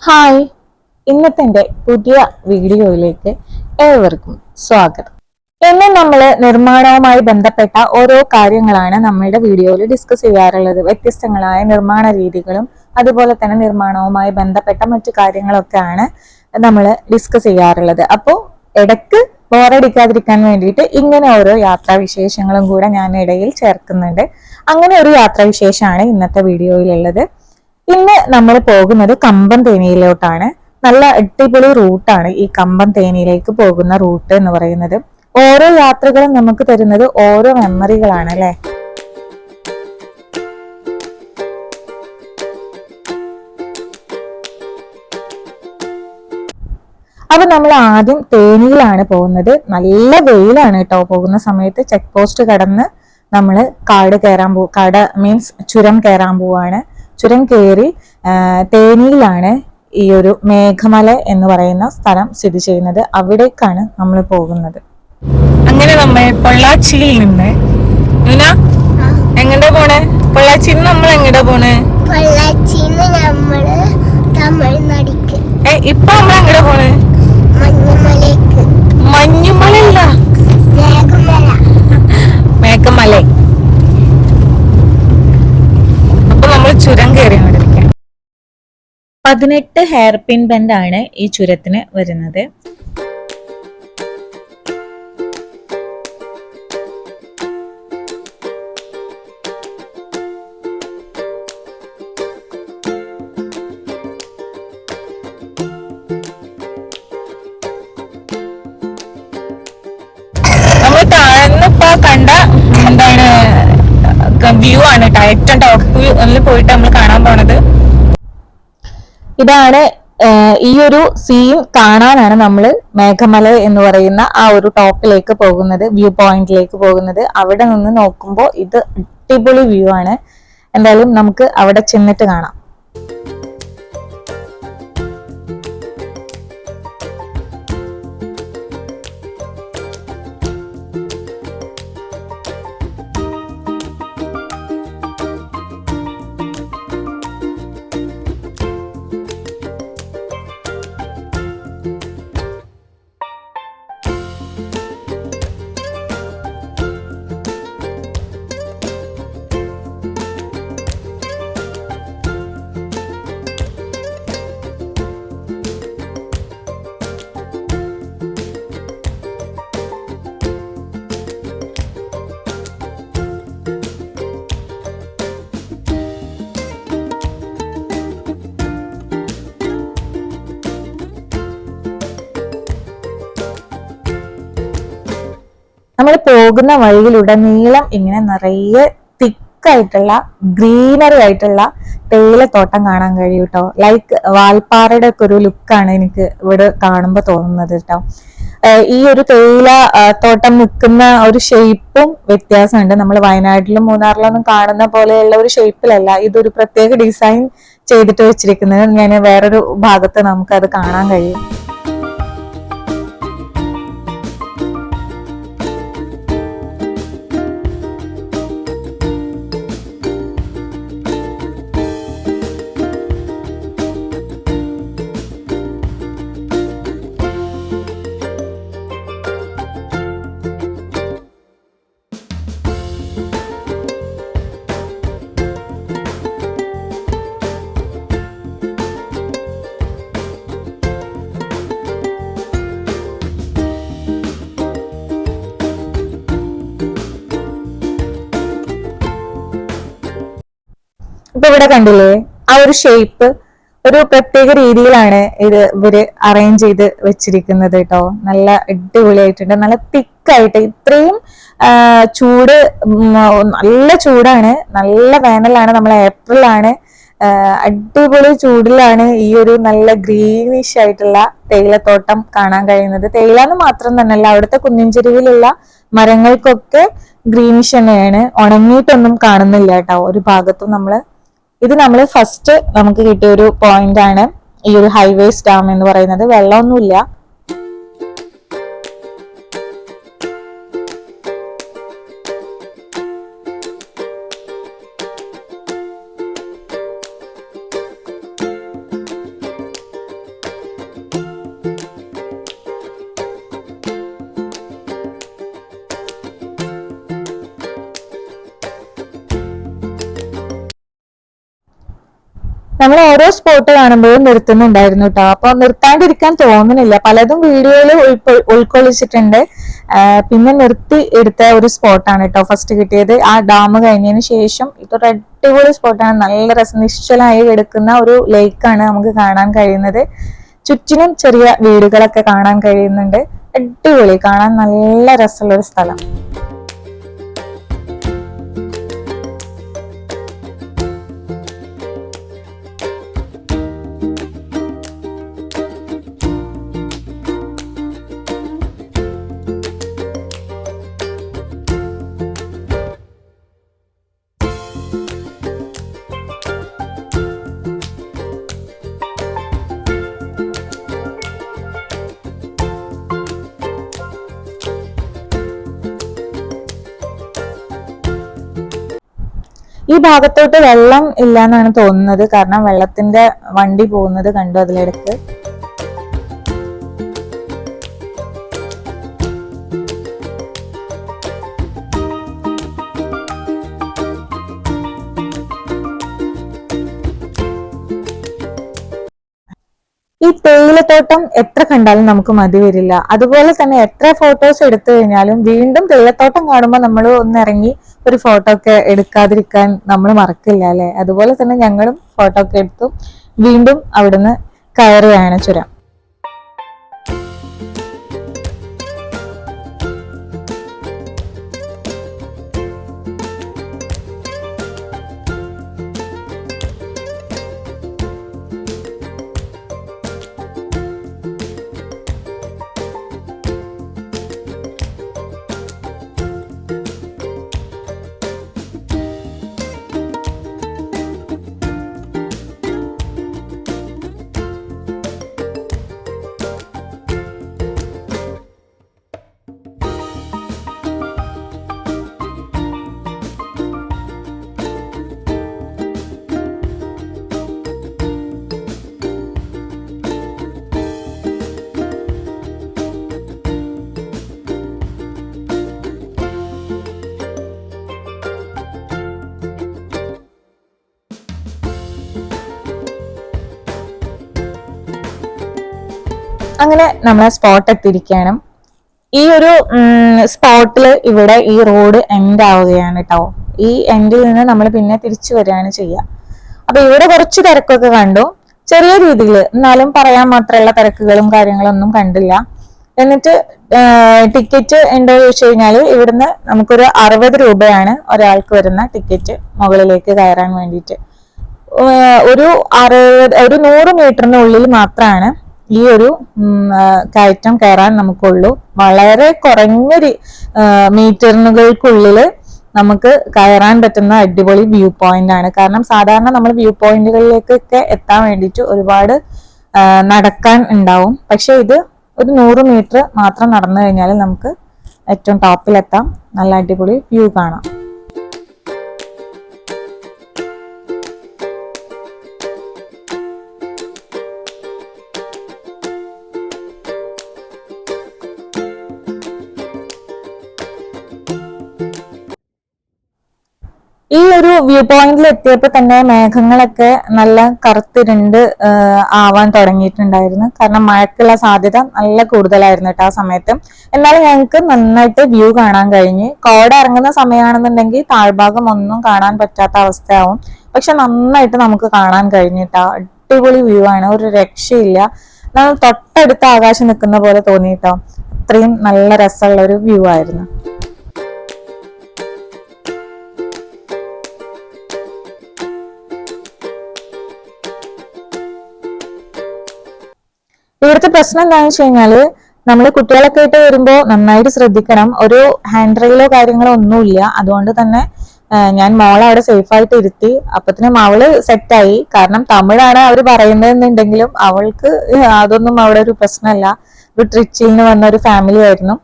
Hi, ഇന്നത്തെ എൻ്റെ പുതിയ വീഡിയോയിലേക്ക് ഏവർക്കും സ്വാഗതം. ഇന്ന് നമ്മൾ നിർമ്മാണവുമായി ബന്ധപ്പെട്ട ഓരോ കാര്യങ്ങളാണ് നമ്മളുടെ വീഡിയോയിൽ ഡിസ്കസ് ചെയ്യാറുള്ളത്. വ്യത്യസ്തങ്ങളായ നിർമ്മാണ രീതികളും അതുപോലെ തന്നെ നിർമ്മാണവുമായി ബന്ധപ്പെട്ട മറ്റു കാര്യങ്ങളൊക്കെയാണ് നമ്മൾ ഡിസ്കസ് ചെയ്യാറുള്ളത്. അപ്പോൾ ഇടയ്ക്ക് ബോറടിക്കാതിരിക്കാൻ വേണ്ടിയിട്ട് ഇങ്ങനെ ഓരോ യാത്രാവിശേഷങ്ങളും കൂടെ ഞാൻ ഇടയിൽ ചേർക്കുന്നുണ്ട്. അങ്ങനെ ഒരു യാത്രാവിശേഷമാണ് ഇന്നത്തെ വീഡിയോയിലുള്ളത്. ഇന്ന് നമ്മൾ പോകുന്നത് കമ്പം തേനിയിലോട്ടാണ്. നല്ല അടിപൊളി റൂട്ടാണ് ഈ കമ്പം തേനിയിലേക്ക് പോകുന്ന റൂട്ട് എന്ന് പറയുന്നത്. ഓരോ യാത്രകളും നമുക്ക് തരുന്നത് ഓരോ മെമ്മറികളാണ് അല്ലെ. അപ്പൊ നമ്മൾ ആദ്യം തേനിയിലാണ് പോകുന്നത്. നല്ല വെയിലാണ് കേട്ടോ. പോകുന്ന സമയത്ത് ചെക്ക് പോസ്റ്റ് കടന്ന് നമ്മൾ കാട് മീൻസ് ചുരം കയറാൻ പോവാണ്. ചുരം കയറി തേനിയിലാണ് ഈ ഒരു മേഘമല എന്ന് പറയുന്ന സ്ഥലം സ്ഥിതി ചെയ്യുന്നത്. അവിടേക്കാണ് നമ്മൾ പോകുന്നത്. അങ്ങനെ നമ്മൾ പൊള്ളാച്ചിയിൽ നിന്ന് എങ്ങോട്ടാ പോണേ? പൊള്ളാച്ചിയിൽ നിന്ന് നമ്മൾ എങ്ങോട്ടാ പോണേ? ഇപ്പൊ നമ്മൾ എങ്ങോട്ടാ പോണേ? മഞ്ഞുമലയല്ല, മേഘമല. അപ്പൊ നമ്മൾ ചുരം കയറി. 18 ഹെയർ പിൻ ബെൻഡ് ആണ് ഈ ചുരത്തിന് വരുന്നത്. നമ്മൾ താഴ്ന്നിപ്പോ കണ്ട എന്താണ് വ്യൂ ആണ് കേട്ടോ. ഏറ്റവും ടോപ്പ് വ്യൂ പോയിട്ട് നമ്മൾ കാണാൻ പോണത് ഇതാണ്. ഈ ഒരു സീൻ കാണാനാണ് നമ്മൾ മേഘമല എന്ന് പറയുന്ന ആ ഒരു ടോപ്പിലേക്ക് പോകുന്നത്, വ്യൂ പോയിന്റിലേക്ക് പോകുന്നത്. അവിടെ നിന്ന് നോക്കുമ്പോൾ ഇത് അടിപൊളി വ്യൂ ആണ്. എന്തായാലും നമുക്ക് അവിടെ ചെന്നിട്ട് കാണാം. നമ്മൾ പോകുന്ന വഴിയിലുടനീളം ഇങ്ങനെ നിറയെ തിക്കായിട്ടുള്ള ഗ്രീനറി ആയിട്ടുള്ള തേയിലത്തോട്ടം കാണാൻ കഴിയും കേട്ടോ. ലൈക്ക് വാൽപ്പാറയുടെ ഒക്കെ ഒരു ലുക്കാണ് എനിക്ക് ഇവിടെ കാണുമ്പോൾ തോന്നുന്നത് കേട്ടോ. ഈ ഒരു തേയില തോട്ടം നിൽക്കുന്ന ഒരു ഷേപ്പും വ്യത്യാസമുണ്ട്. നമ്മൾ വയനാട്ടിലും മൂന്നാറിലൊന്നും കാണുന്ന പോലെയുള്ള ഒരു ഷേപ്പിലല്ല, ഇതൊരു പ്രത്യേക ഡിസൈൻ ചെയ്തിട്ട് വെച്ചിരിക്കുന്നത്. ഞാൻ വേറൊരു ഭാഗത്ത് നമുക്ക് അത് കാണാൻ കഴിയും. ഇപ്പൊ ഇവിടെ കണ്ടില്ലേ, ആ ഒരു ഷേപ്പ് ഒരു പ്രത്യേക രീതിയിലാണ് ഇത് ഇവര് അറേഞ്ച് ചെയ്ത് വെച്ചിരിക്കുന്നത് കേട്ടോ. നല്ല അടിപൊളിയായിട്ടുണ്ട്. നല്ല തിക്കായിട്ട്. ഇത്രയും ചൂട്, നല്ല ചൂടാണ്, നല്ല വേനലാണ്. നമ്മൾ ഏപ്രിലാണ്. അടിപൊളി ചൂടിലാണ് ഈ ഒരു നല്ല ഗ്രീനിഷ് ആയിട്ടുള്ള തേയിലത്തോട്ടം കാണാൻ കഴിയുന്നത്. തേയില എന്ന് മാത്രം തന്നെയല്ല, അവിടുത്തെ കുന്നിൻ ചെരുവിലുള്ള മരങ്ങൾക്കൊക്കെ ഗ്രീനിഷ് തന്നെയാണ്. ഉണങ്ങിയിട്ടൊന്നും കാണുന്നില്ല കേട്ടോ ഒരു ഭാഗത്തും. ഇത് നമ്മൾ ഫസ്റ്റ് നമുക്ക് കിട്ടിയ ഒരു പോയിന്റ് ആണ് ഈ ഒരു ഹൈവേസ് ഡാം എന്ന് പറയുന്നത്. വെള്ളമൊന്നുമില്ല. നമ്മൾ ഓരോ സ്പോട്ട് കാണുമ്പോഴും നിർത്തുന്നുണ്ടായിരുന്നു കേട്ടോ. അപ്പൊ നിർത്താണ്ടിരിക്കാൻ തോന്നുന്നില്ല, പലതും വീഡിയോയിൽ ഉൾക്കൊള്ളിച്ചിട്ടുണ്ട്. പിന്നെ നിർത്തി എടുത്ത ഒരു സ്പോട്ടാണ് കേട്ടോ ഫസ്റ്റ് കിട്ടിയത്. ആ ഡാം കഴിഞ്ഞതിന് ശേഷം ഇതൊരു അടിപൊളി സ്പോട്ടാണ്. നല്ല രസം, നിശ്ചലമായി കിടക്കുന്ന ഒരു ലേക്കാണ് നമുക്ക് കാണാൻ കഴിയുന്നത്. ചുറ്റിനും ചെറിയ വീടുകളൊക്കെ കാണാൻ കഴിയുന്നുണ്ട്. അടിപൊളി, കാണാൻ നല്ല രസമുള്ള ഒരു സ്ഥലം. ഈ ഭാഗത്തോട്ട് വെള്ളം ഇല്ല എന്നാണ് തോന്നുന്നത്, കാരണം വെള്ളത്തിന്റെ വണ്ടി പോകുന്നത് കണ്ടു അതിലിടക്ക്. ഈ തേയിലത്തോട്ടം എത്ര കണ്ടാലും നമുക്ക് മതി വരില്ല. അതുപോലെ തന്നെ എത്ര ഫോട്ടോസ് എടുത്തു കഴിഞ്ഞാലും വീണ്ടും തേയിലത്തോട്ടം കാണുമ്പോൾ നമ്മൾ ഒന്നിറങ്ങി ഒരു ഫോട്ടോ ഒക്കെ എടുക്കാതിരിക്കാൻ നമ്മൾ മറക്കില്ല അല്ലെ. അതുപോലെ തന്നെ ഞങ്ങളും ഫോട്ടോ ഒക്കെ എടുത്തു വീണ്ടും അവിടുന്ന് കയറുകയാണ് ചുരം. അങ്ങനെ നമ്മളെ സ്പോട്ട് എത്തിയിരിക്കണം. ഈ ഒരു സ്പോട്ടിൽ ഇവിടെ ഈ റോഡ് എൻഡ് ആവുകയാണ് കേട്ടോ. ഈ എൻഡിൽ നിന്ന് നമ്മൾ പിന്നെ തിരിച്ചു വരികയാണ് ചെയ്യുക. അപ്പൊ ഇവിടെ കുറച്ച് തിരക്കൊക്കെ കണ്ടു, ചെറിയ രീതിയിൽ, എന്നാലും പറയാൻ മാത്രമുള്ള തിരക്കുകളും കാര്യങ്ങളൊന്നും കണ്ടില്ല. എന്നിട്ട് ടിക്കറ്റ് ഉണ്ടോ ചോദിച്ചു കഴിഞ്ഞാൽ ഇവിടുന്ന് നമുക്കൊരു 60 രൂപയാണ് ഒരാൾക്ക് വരുന്ന ടിക്കറ്റ് മുകളിലേക്ക് കയറാൻ വേണ്ടിയിട്ട്. ഒരു 100 മീറ്ററിനുള്ളിൽ മാത്രമാണ് ഈ ഒരു കയറ്റം കയറാൻ നമുക്കുള്ളൂ. വളരെ കുറഞ്ഞൊരു മീറ്ററുകൾക്കുള്ളിൽ നമുക്ക് കയറാൻ പറ്റുന്ന അടിപൊളി വ്യൂ പോയിന്റ് ആണ്. കാരണം സാധാരണ നമ്മൾ വ്യൂ പോയിന്റുകളിലേക്കൊക്കെ എത്താൻ വേണ്ടിയിട്ട് ഒരുപാട് നടക്കാൻ ഉണ്ടാവും. പക്ഷെ ഇത് ഒരു 100 മീറ്റർ മാത്രം നടന്നു കഴിഞ്ഞാൽ നമുക്ക് ഏറ്റവും ടോപ്പിലെത്താം. നല്ല അടിപൊളി വ്യൂ കാണാം. ഈ ഒരു വ്യൂ പോയിന്റിൽ എത്തിയപ്പോൾ തന്നെ മേഘങ്ങളൊക്കെ നല്ല കറുത്തിരുണ്ട് ആവാൻ തുടങ്ങിയിട്ടുണ്ടായിരുന്നു. കാരണം മഴക്കുള്ള സാധ്യത നല്ല കൂടുതലായിരുന്നു കേട്ടോ ആ സമയത്ത്. എന്നാലും ഞങ്ങൾക്ക് നന്നായിട്ട് വ്യൂ കാണാൻ കഴിഞ്ഞ്. കോട ഇറങ്ങുന്ന സമയമാണെന്നുണ്ടെങ്കിൽ താഴ്ഭാഗം ഒന്നും കാണാൻ പറ്റാത്ത അവസ്ഥയാവും. പക്ഷെ നന്നായിട്ട് നമുക്ക് കാണാൻ കഴിഞ്ഞിട്ടോ. അടിപൊളി വ്യൂ ആണ്, ഒരു രക്ഷയില്ല. നമ്മൾ തൊട്ടടുത്ത ആകാശം നിൽക്കുന്ന പോലെ തോന്നിയിട്ടോ. അത്രയും നല്ല രസമുള്ള ഒരു വ്യൂ ആയിരുന്നു. ഇവിടുത്തെ പ്രശ്നം എന്താണെന്ന് വെച്ച് കഴിഞ്ഞാല് നമ്മൾ കുട്ടികളൊക്കെ ആയിട്ട് വരുമ്പോൾ നന്നായിട്ട് ശ്രദ്ധിക്കണം. ഒരു ഹാൻഡ് റെയിലോ കാര്യങ്ങളോ ഒന്നുമില്ല. അതുകൊണ്ട് തന്നെ ഞാൻ മോളെ അവിടെ സേഫ് ആയിട്ട് ഇരുത്തി. അപ്പത്തിനും അവള് സെറ്റായി. കാരണം തമിഴാണ് അവർ പറയുന്നതെന്നുണ്ടെങ്കിലും അവൾക്ക് അതൊന്നും അവിടെ ഒരു പ്രശ്നമല്ല. ഒരു ട്രിച്ചിൽ നിന്ന് വന്ന ഒരു ഫാമിലി ആയിരുന്നു.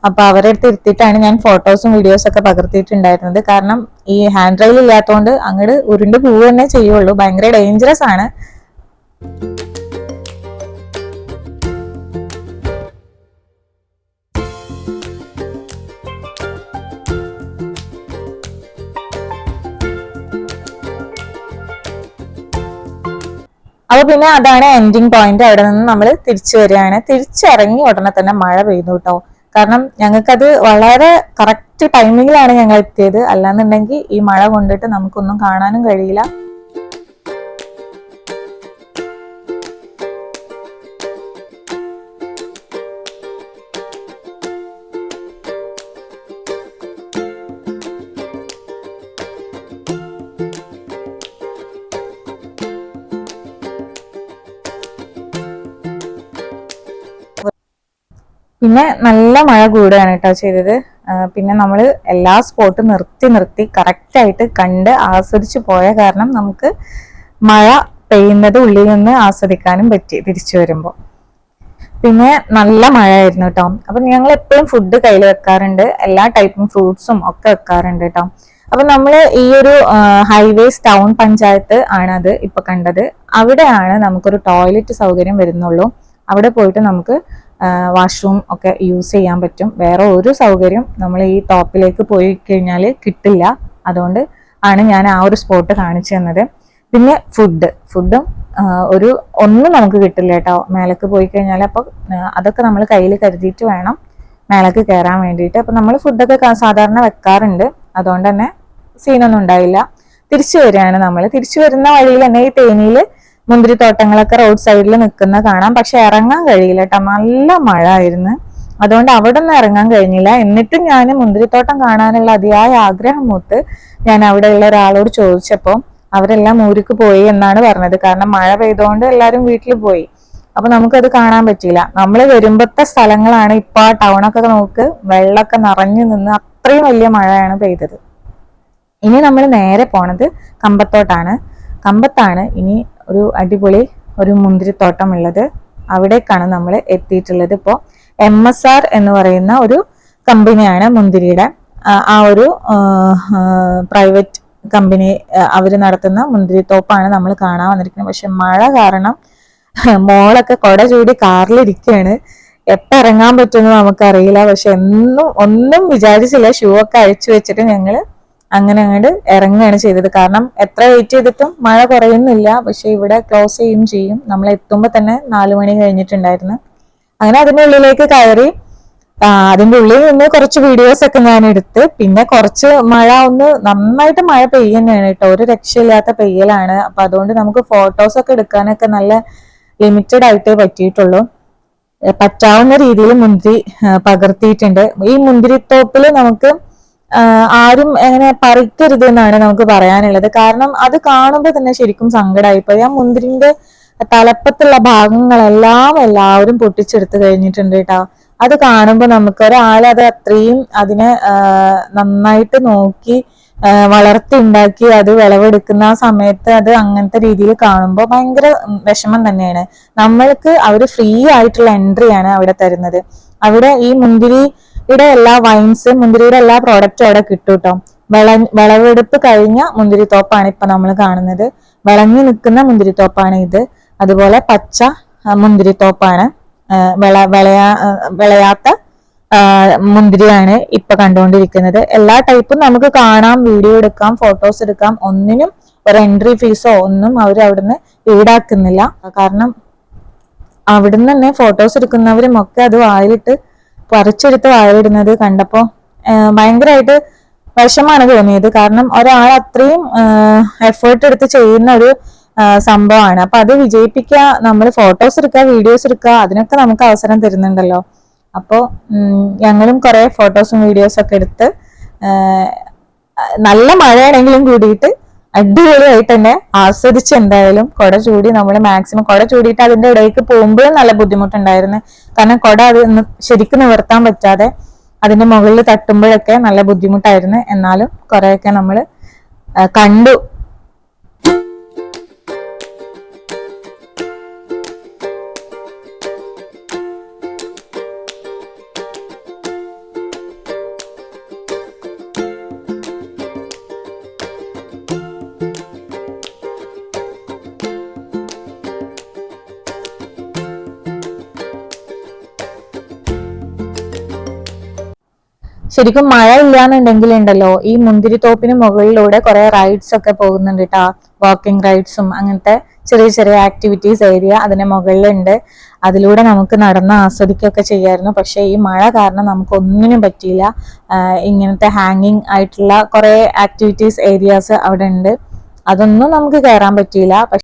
അപ്പൊ അവരെ അടുത്ത് ഇരുത്തിയിട്ടാണ് ഞാൻ ഫോട്ടോസും വീഡിയോസും ഒക്കെ പകർത്തിയിട്ടുണ്ടായിരുന്നത്. കാരണം ഈ ഹാൻഡ് റെയിൽ ഇല്ലാത്തതുകൊണ്ട് അങ്ങോട്ട് ഉരുണ്ട് പോവുക തന്നെ ചെയ്യുള്ളൂ. ഭയങ്കര ഡേഞ്ചറസ് ആണ്. അപ്പൊ പിന്നെ അതാണ് എൻഡിങ് പോയിന്റ്. അവിടെ നിന്ന് നമ്മൾ തിരിച്ചു വരികയാണ്. തിരിച്ചിറങ്ങി ഉടനെ തന്നെ മഴ പെയ്തു കേട്ടോ. കാരണം ഞങ്ങൾക്കത് വളരെ കറക്റ്റ് ടൈമിങ്ങിലാണ് ഞങ്ങൾ എത്തിയത്. അല്ലാന്നുണ്ടെങ്കിൽ ഈ മഴ കൊണ്ടിട്ട് നമുക്കൊന്നും കാണാനും കഴിയില്ല. പിന്നെ നല്ല മഴ കൂടുകയാണ് കേട്ടോ ചെയ്തത്. പിന്നെ നമ്മൾ എല്ലാ സ്പോട്ടും നിർത്തി നിർത്തി കറക്റ്റായിട്ട് കണ്ട് ആസ്വദിച്ചു പോയ കാരണം നമുക്ക് മഴ പെയ്യുന്നത് ഉള്ളിൽ നിന്ന് ആസ്വദിക്കാനും പറ്റി തിരിച്ചു വരുമ്പോൾ. പിന്നെ നല്ല മഴയായിരുന്നു കേട്ടോ. അപ്പൊ ഞങ്ങൾ എപ്പോഴും ഫുഡ് കയ്യിൽ വെക്കാറുണ്ട്, എല്ലാ ടൈപ്പും ഫ്രൂട്ട്സും ഒക്കെ വെക്കാറുണ്ട് കേട്ടോ. അപ്പൊ നമ്മൾ ഈ ഒരു ഹൈവേസ് ടൗൺ പഞ്ചായത്ത് ആണ് അത് ഇപ്പൊ കണ്ടത്. അവിടെയാണ് നമുക്കൊരു ടോയ്ലറ്റ് സൗകര്യം വരുന്നുള്ളൂ. അവിടെ പോയിട്ട് നമുക്ക് വാഷ്റൂം ഒക്കെ യൂസ് ചെയ്യാൻ പറ്റും. വേറെ ഒരു സൗകര്യം നമ്മൾ ഈ ടോപ്പിലേക്ക് പോയി കഴിഞ്ഞാൽ കിട്ടില്ല. അതുകൊണ്ട് ആണ് ഞാൻ ആ ഒരു സ്പോട്ട് കാണിച്ചു തന്നത്. പിന്നെ ഫുഡും ഒന്നും നമുക്ക് കിട്ടില്ല കേട്ടോ മേലേക്ക് പോയി കഴിഞ്ഞാൽ. അപ്പൊ അതൊക്കെ നമ്മൾ കയ്യിൽ കരുതിയിട്ട് വേണം മേലേക്ക് കയറാൻ വേണ്ടിയിട്ട്. അപ്പൊ നമ്മൾ ഫുഡൊക്കെ സാധാരണ വെക്കാറുണ്ട്, അതുകൊണ്ട് തന്നെ സീനൊന്നും ഉണ്ടായില്ല. തിരിച്ചു വരികയാണ് നമ്മൾ. തിരിച്ചു വരുന്ന വഴിയിൽ തന്നെ ഈ തേനിയില് മുന്തിരിത്തോട്ടങ്ങളൊക്കെ റോഡ് സൈഡിൽ നിൽക്കുന്ന കാണാം. പക്ഷെ ഇറങ്ങാൻ കഴിയില്ല കേട്ടോ, നല്ല മഴ ആയിരുന്നു. അതുകൊണ്ട് അവിടെ ഒന്നും ഇറങ്ങാൻ കഴിഞ്ഞില്ല. എന്നിട്ടും ഞാൻ മുന്തിരിത്തോട്ടം കാണാനുള്ള അതിയായ ആഗ്രഹം മൂത്ത് ഞാൻ അവിടെയുള്ള ഒരാളോട് ചോദിച്ചപ്പോൾ അവരെല്ലാം ഊருக்கு പോയി എന്നാണ് പറഞ്ഞത്. കാരണം മഴ പെയ്തുകൊണ്ട് എല്ലാവരും വീട്ടിൽ പോയി. അപ്പൊ നമുക്കത് കാണാൻ പറ്റിയില്ല. നമ്മൾ വരുമ്പത്തെ സ്ഥലങ്ങളാണ് ഇപ്പൊ ആ ടൗണൊക്കെ നോക്ക് വെള്ളമൊക്കെ നിറഞ്ഞു നിന്ന് അത്രയും വലിയ മഴയാണ് പെയ്തത്. ഇനി നമ്മൾ നേരെ പോണത് കമ്പത്താണ് ഇനി ഒരു അടിപൊളി ഒരു മുന്തിരിത്തോട്ടം ഉള്ളത്. അവിടേക്കാണ് നമ്മൾ എത്തിയിട്ടുള്ളത്. ഇപ്പോൾ MSR എന്ന് പറയുന്ന ഒരു കമ്പനിയാണ് മുന്തിരിയുടെ ആ ഒരു പ്രൈവറ്റ് കമ്പനി അവർ നടത്തുന്ന മുന്തിരിത്തോപ്പാണ് നമ്മൾ കാണാൻ വന്നിരിക്കുന്നത്. പക്ഷെ മഴ കാരണം മോളൊക്കെ കൊട ചൂടി കാറിലിരിക്കുകയാണ്. എപ്പോൾ ഇറങ്ങാൻ പറ്റുമെന്ന് നമുക്കറിയില്ല. പക്ഷെ ഒന്നും വിചാരിച്ചില്ല. ഷൂ ഒക്കെ അഴിച്ചു വെച്ചിട്ട് ഞങ്ങൾ അങ്ങനെ അങ്ങോട്ട് ഇറങ്ങുകയാണ് ചെയ്തത്. കാരണം എത്ര വെയിറ്റ് ചെയ്തിട്ടും മഴ കുറയുന്നില്ല. പക്ഷെ ഇവിടെ ക്ലോസ് ചെയ്യും. നമ്മൾ എത്തുമ്പോൾ തന്നെ 4 മണി കഴിഞ്ഞിട്ടുണ്ടായിരുന്നു. അങ്ങനെ അതിൻ്റെ ഉള്ളിലേക്ക് കയറി. അതിൻ്റെ ഉള്ളിൽ നിന്ന് കുറച്ച് വീഡിയോസ് ഒക്കെ ഞാൻ എടുത്ത്. പിന്നെ കുറച്ച് നന്നായിട്ട് മഴ പെയ്യുന്നതാണ് കേട്ടോ, ഒരു രക്ഷയില്ലാത്ത പെയ്യലാണ്. അപ്പൊ അതുകൊണ്ട് നമുക്ക് ഫോട്ടോസ് ഒക്കെ എടുക്കാനൊക്കെ നല്ല ലിമിറ്റഡ് ആയിട്ടേ പറ്റിയിട്ടുള്ളൂ. പറ്റാവുന്ന രീതിയിൽ മുന്തിരി പകർത്തിയിട്ടുണ്ട്. ഈ മുന്തിരിത്തോപ്പിൽ നമുക്ക് ആരും എങ്ങനെ പറിക്കരുത് എന്നാണ് നമുക്ക് പറയാനുള്ളത്. കാരണം അത് കാണുമ്പോൾ തന്നെ ശരിക്കും സങ്കടമായിപ്പോയി. ആ മുന്തിരിന്റെ തലപ്പത്തുള്ള ഭാഗങ്ങളെല്ലാം എല്ലാവരും പൊട്ടിച്ചെടുത്ത് കഴിഞ്ഞിട്ടുണ്ട് കേട്ടോ. അത് കാണുമ്പോൾ നമുക്ക് ഒരാളത് അത്രയും അതിനെ നന്നായിട്ട് നോക്കി വളർത്തി ഉണ്ടാക്കി അത് വിളവെടുക്കുന്ന ആ സമയത്ത് അത് അങ്ങനത്തെ രീതിയിൽ കാണുമ്പോൾ ഭയങ്കര വിഷമം തന്നെയാണ്. നമ്മൾക്ക് അവർ ഫ്രീ ആയിട്ടുള്ള എൻട്രിയാണ് അവിടെ തരുന്നത്. അവിടെ ഈ മുന്തിരിയുടെ എല്ലാ മുന്തിരിയുടെ എല്ലാ പ്രോഡക്റ്റും അവിടെ കിട്ടും കേട്ടോ. വിളവെടുപ്പ് കഴിഞ്ഞ മുന്തിരിത്തോപ്പാണ് ഇപ്പൊ നമ്മൾ കാണുന്നത്. വിളഞ്ഞു നിൽക്കുന്ന മുന്തിരിത്തോപ്പാണ് ഇത്. അതുപോലെ പച്ച മുന്തിരിത്തോപ്പാണ്. വിളയാത്ത മുന്തിരിയാണ് ഇപ്പൊ കണ്ടുകൊണ്ടിരിക്കുന്നത്. എല്ലാ ടൈപ്പും നമുക്ക് കാണാം, വീഡിയോ എടുക്കാം, ഫോട്ടോസ് എടുക്കാം. ഒന്നിനും ഒരു എൻട്രി ഫീസോ ഒന്നും അവർ അവിടുന്ന് ഈടാക്കുന്നില്ല. കാരണം അവിടുന്ന് തന്നെ ഫോട്ടോസ് എടുക്കുന്നവരും ഒക്കെ അത് പറിച്ചെടുത്ത് വായിലിടുന്നത് കണ്ടപ്പോ ഭയങ്കരമായിട്ട് വിഷമാണ് തോന്നിയത്. കാരണം ഒരാൾ അത്രയും എഫേർട്ട് എടുത്ത് ചെയ്യുന്ന ഒരു സംഭവമാണ്. അപ്പൊ അത് വിജയിപ്പിക്കുക, നമ്മൾ ഫോട്ടോസ് എടുക്കുക, വീഡിയോസ് എടുക്കുക, അതിനൊക്കെ നമുക്ക് അവസരം തരുന്നുണ്ടല്ലോ. അപ്പോൾ ഞങ്ങളും കുറെ ഫോട്ടോസും വീഡിയോസും ഒക്കെ എടുത്ത് നല്ല മഴയാണെങ്കിലും കൂടിയിട്ട് അടിപൊളിയായിട്ട് തന്നെ ആസ്വദിച്ച് എന്തായാലും കുട ചൂടി നമ്മൾ മാക്സിമം കുട ചൂടിയിട്ട് അതിന്റെ ഇടയ്ക്ക് പോകുമ്പോഴും നല്ല ബുദ്ധിമുട്ടുണ്ടായിരുന്നു. കാരണം കുട അത് ശരിക്കും നിവർത്താൻ പറ്റാതെ അതിന്റെ മുകളിൽ തട്ടുമ്പോഴൊക്കെ നല്ല ബുദ്ധിമുട്ടായിരുന്നു. എന്നാലും കുറെയൊക്കെ നമ്മൾ കണ്ടു. ശരിക്കും മഴ ഇല്ലാന്നുണ്ടെങ്കിൽ ഉണ്ടല്ലോ ഈ മുന്തിരിത്തോപ്പിന് മുകളിലൂടെ കുറെ റൈഡ്സ് ഒക്കെ പോകുന്നുണ്ട് കേട്ടോ. വാക്കിംഗ് റൈഡ്സും അങ്ങനത്തെ ചെറിയ ചെറിയ ആക്ടിവിറ്റീസ് ഏരിയ അതിന്റെ മുകളിലുണ്ട്. അതിലൂടെ നമുക്ക് നടന്ന് ആസ്വദിക്കുകയൊക്കെ ചെയ്യായിരുന്നു. പക്ഷെ ഈ മഴ കാരണം നമുക്ക് ഒന്നിനും പറ്റിയില്ല. ഇങ്ങനത്തെ ഹാങ്ങിങ് ആയിട്ടുള്ള കുറെ ആക്ടിവിറ്റീസ് ഏരിയാസ് അവിടെ ഉണ്ട്, അതൊന്നും നമുക്ക് കയറാൻ പറ്റിയില്ല.